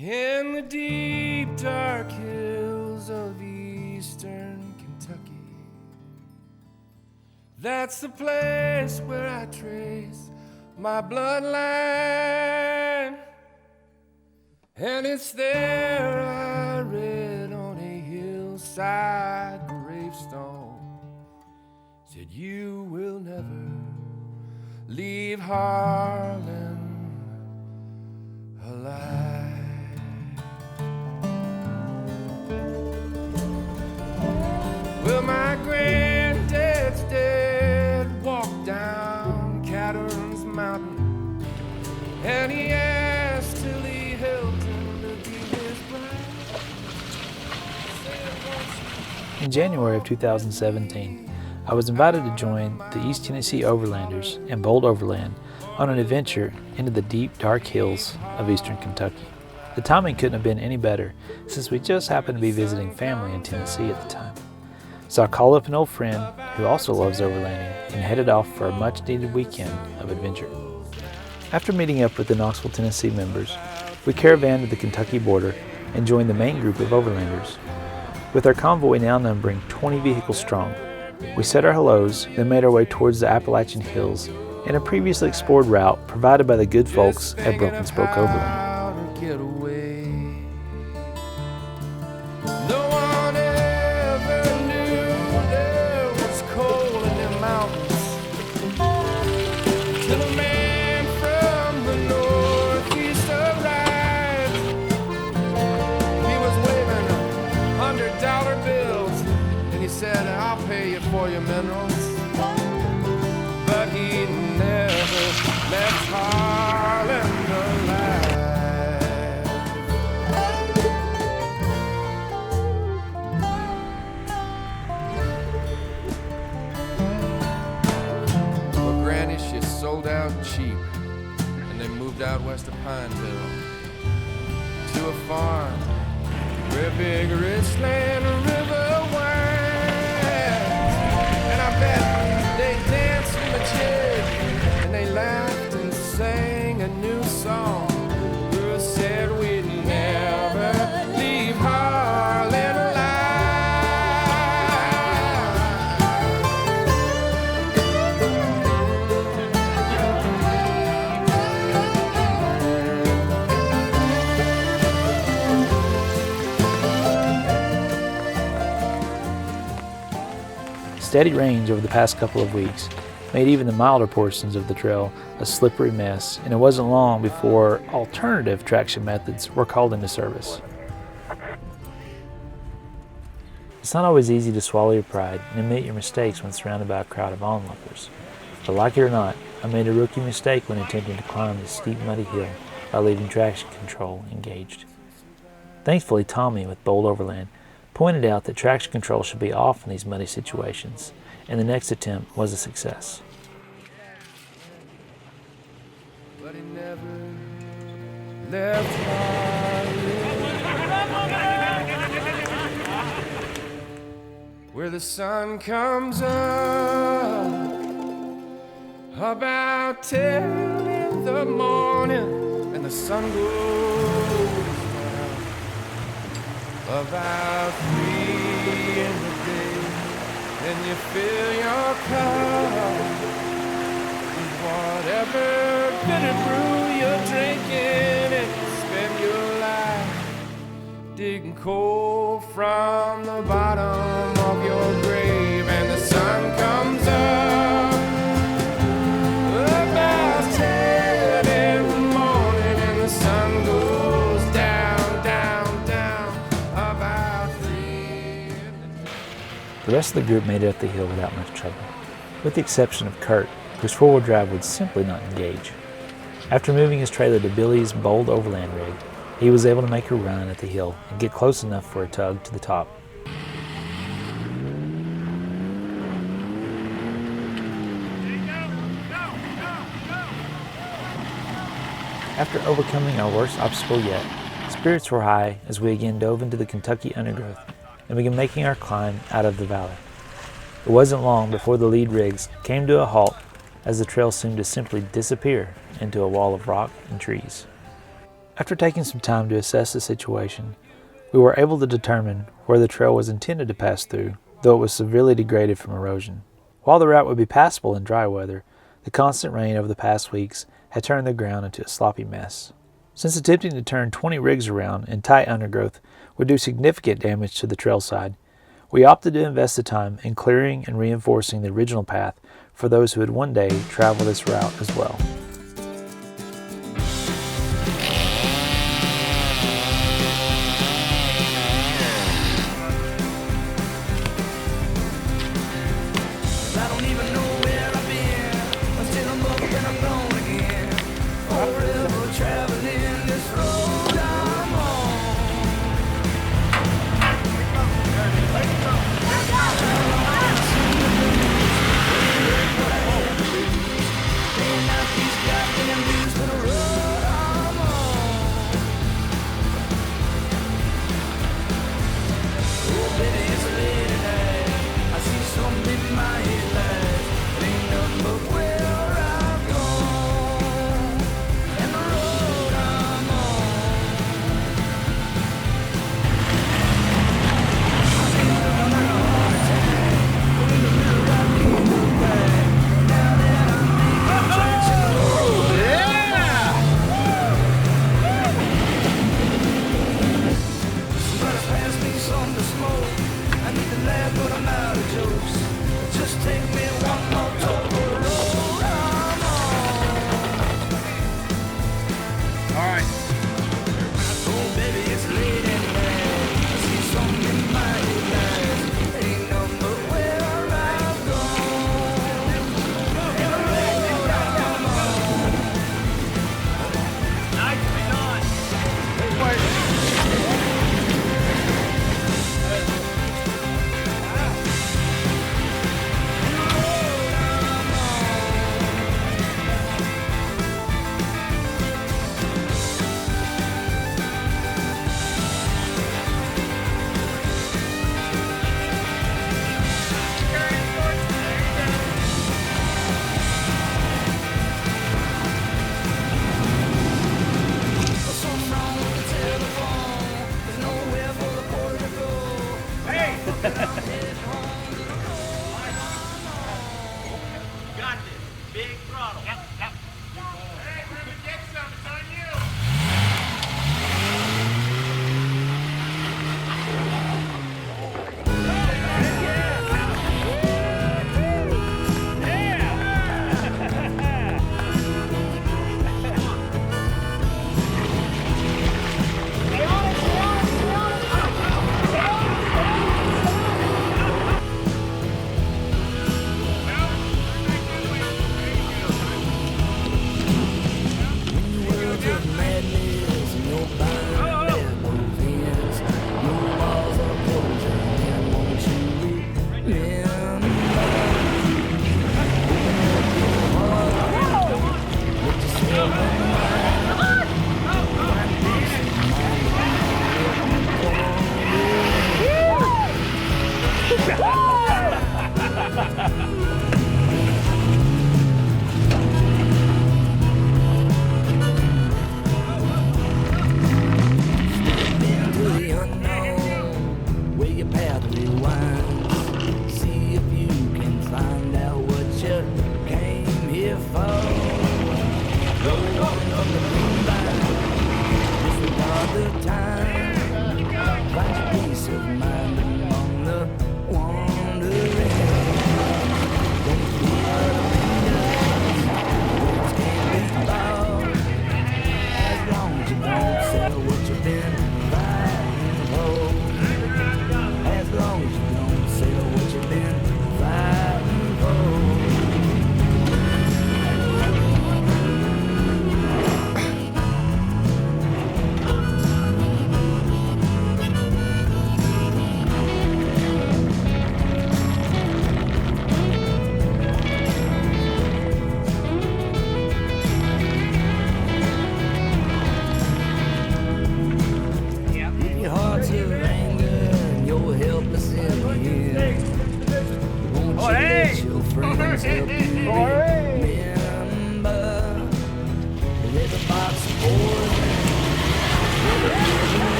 In the deep dark hills of eastern Kentucky, that's the place where I trace my bloodline. And it's there I read on a hillside gravestone, said you will never leave Harlan alive. Well, my granddad's dead, walked down Cattern's Mountain, and he asked Tilly Hilton to be his bride. In January of 2017, I was invited to join the East Tennessee Overlanders and Bold Overland on an adventure into the deep, dark hills of eastern Kentucky. The timing couldn't have been any better, since we just happened to be visiting family in Tennessee at the time. So I called up an old friend who also loves overlanding and headed off for a much-needed weekend of adventure. After meeting up with the Knoxville, Tennessee members, we caravanned to the Kentucky border and joined the main group of Overlanders. With our convoy now numbering 20 vehicles strong, we said our hellos, then made our way towards the Appalachian Hills in a previously explored route provided by the good folks at Broken Spoke Overland. For your minerals, but he never left Harlan alive. Well, Granny, she sold out cheap, and they moved out west of Pineville to a farm where big Richland River winds. They danced in the jig, and they laughed and sang a new song. Who said we'd never leave Harlan Steady rains over the past couple of weeks made even the milder portions of the trail a slippery mess, and it wasn't long before alternative traction methods were called into service. It's not always easy to swallow your pride and admit your mistakes when surrounded by a crowd of onlookers. But like it or not, I made a rookie mistake when attempting to climb this steep muddy hill by leaving traction control engaged. Thankfully, Tommy with Bold Overland pointed out that traction control should be off in these muddy situations, and the next attempt was a success. But he never left where the sun comes up about 10 in the morning and the sun goes about 3 in the day, then you fill your cup with whatever bitter brew you're drinking, and you spend your life digging coal from the bottom of your grave, and the sun comes up about 10 in the morning, and the sun goes down, down, down. The rest of the group made it up the hill without much trouble, with the exception of Kurt, whose four-wheel drive would simply not engage. After moving his trailer to Billy's Bold Overland rig, he was able to make a run at the hill and get close enough for a tug to the top. After overcoming our worst obstacle yet, spirits were high as we again dove into the Kentucky undergrowth and began making our climb out of the valley. It wasn't long before the lead rigs came to a halt as the trail seemed to simply disappear into a wall of rock and trees. After taking some time to assess the situation, we were able to determine where the trail was intended to pass through, though it was severely degraded from erosion. While the route would be passable in dry weather, the constant rain over the past weeks had turned the ground into a sloppy mess. Since attempting to turn 20 rigs around in tight undergrowth would do significant damage to the trail side, we opted to invest the time in clearing and reinforcing the original path for those who would one day travel this route as well.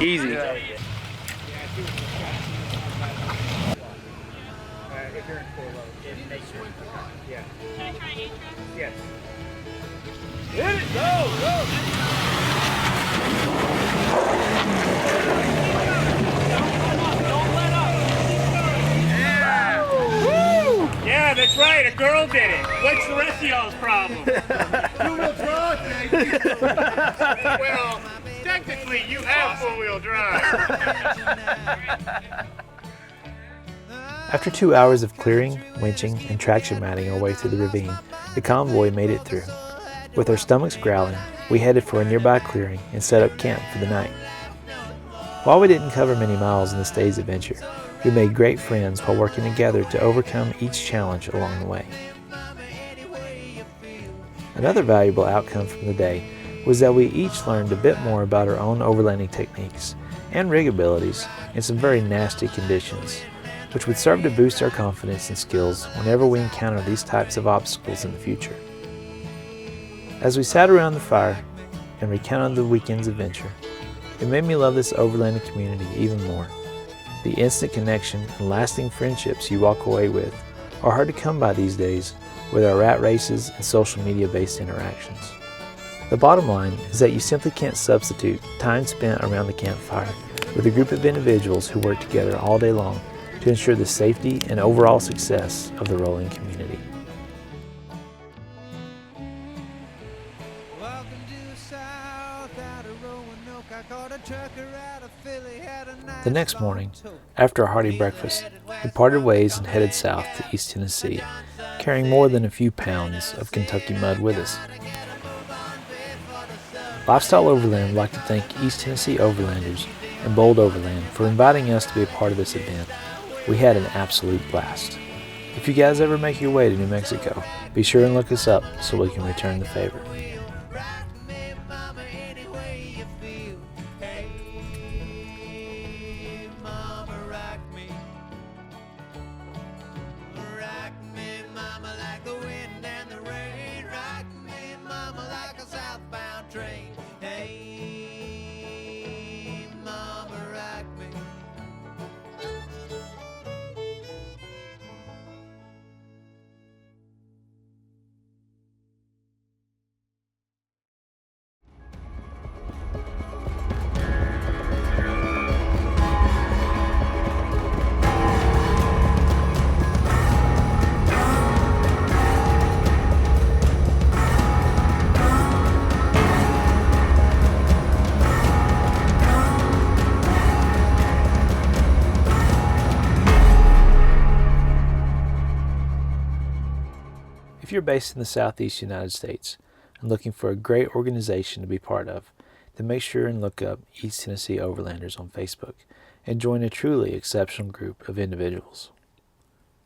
Easy. Yeah. If you're in full load, it makes sure. Yeah. Can I try eight track? Yes. Hit it! Go! Yeah, that's right. A girl did it. What's the rest of y'all's problem? Two-wheel drive, Well, technically, you have four-wheel drive. After 2 hours of clearing, winching, and traction matting our way through the ravine, the convoy made it through. With our stomachs growling, we headed for a nearby clearing and set up camp for the night. While we didn't cover many miles in this day's adventure, we made great friends while working together to overcome each challenge along the way. Another valuable outcome from the day was that we each learned a bit more about our own overlanding techniques and rig abilities in some very nasty conditions, which would serve to boost our confidence and skills whenever we encounter these types of obstacles in the future. As we sat around the fire and recounted the weekend's adventure, it made me love this overlanding community even more. The instant connection and lasting friendships you walk away with are hard to come by these days with our rat races and social media-based interactions. The bottom line is that you simply can't substitute time spent around the campfire with a group of individuals who work together all day long to ensure the safety and overall success of the rolling community. The next morning, after a hearty breakfast, we parted ways and headed south to East Tennessee, carrying more than a few pounds of Kentucky mud with us. Lifestyle Overland would like to thank East Tennessee Overlanders and Bold Overland for inviting us to be a part of this event. We had an absolute blast. If you guys ever make your way to New Mexico, be sure and look us up so we can return the favor. If you're based in the Southeast United States and looking for a great organization to be part of, then make sure and look up East Tennessee Overlanders on Facebook and join a truly exceptional group of individuals.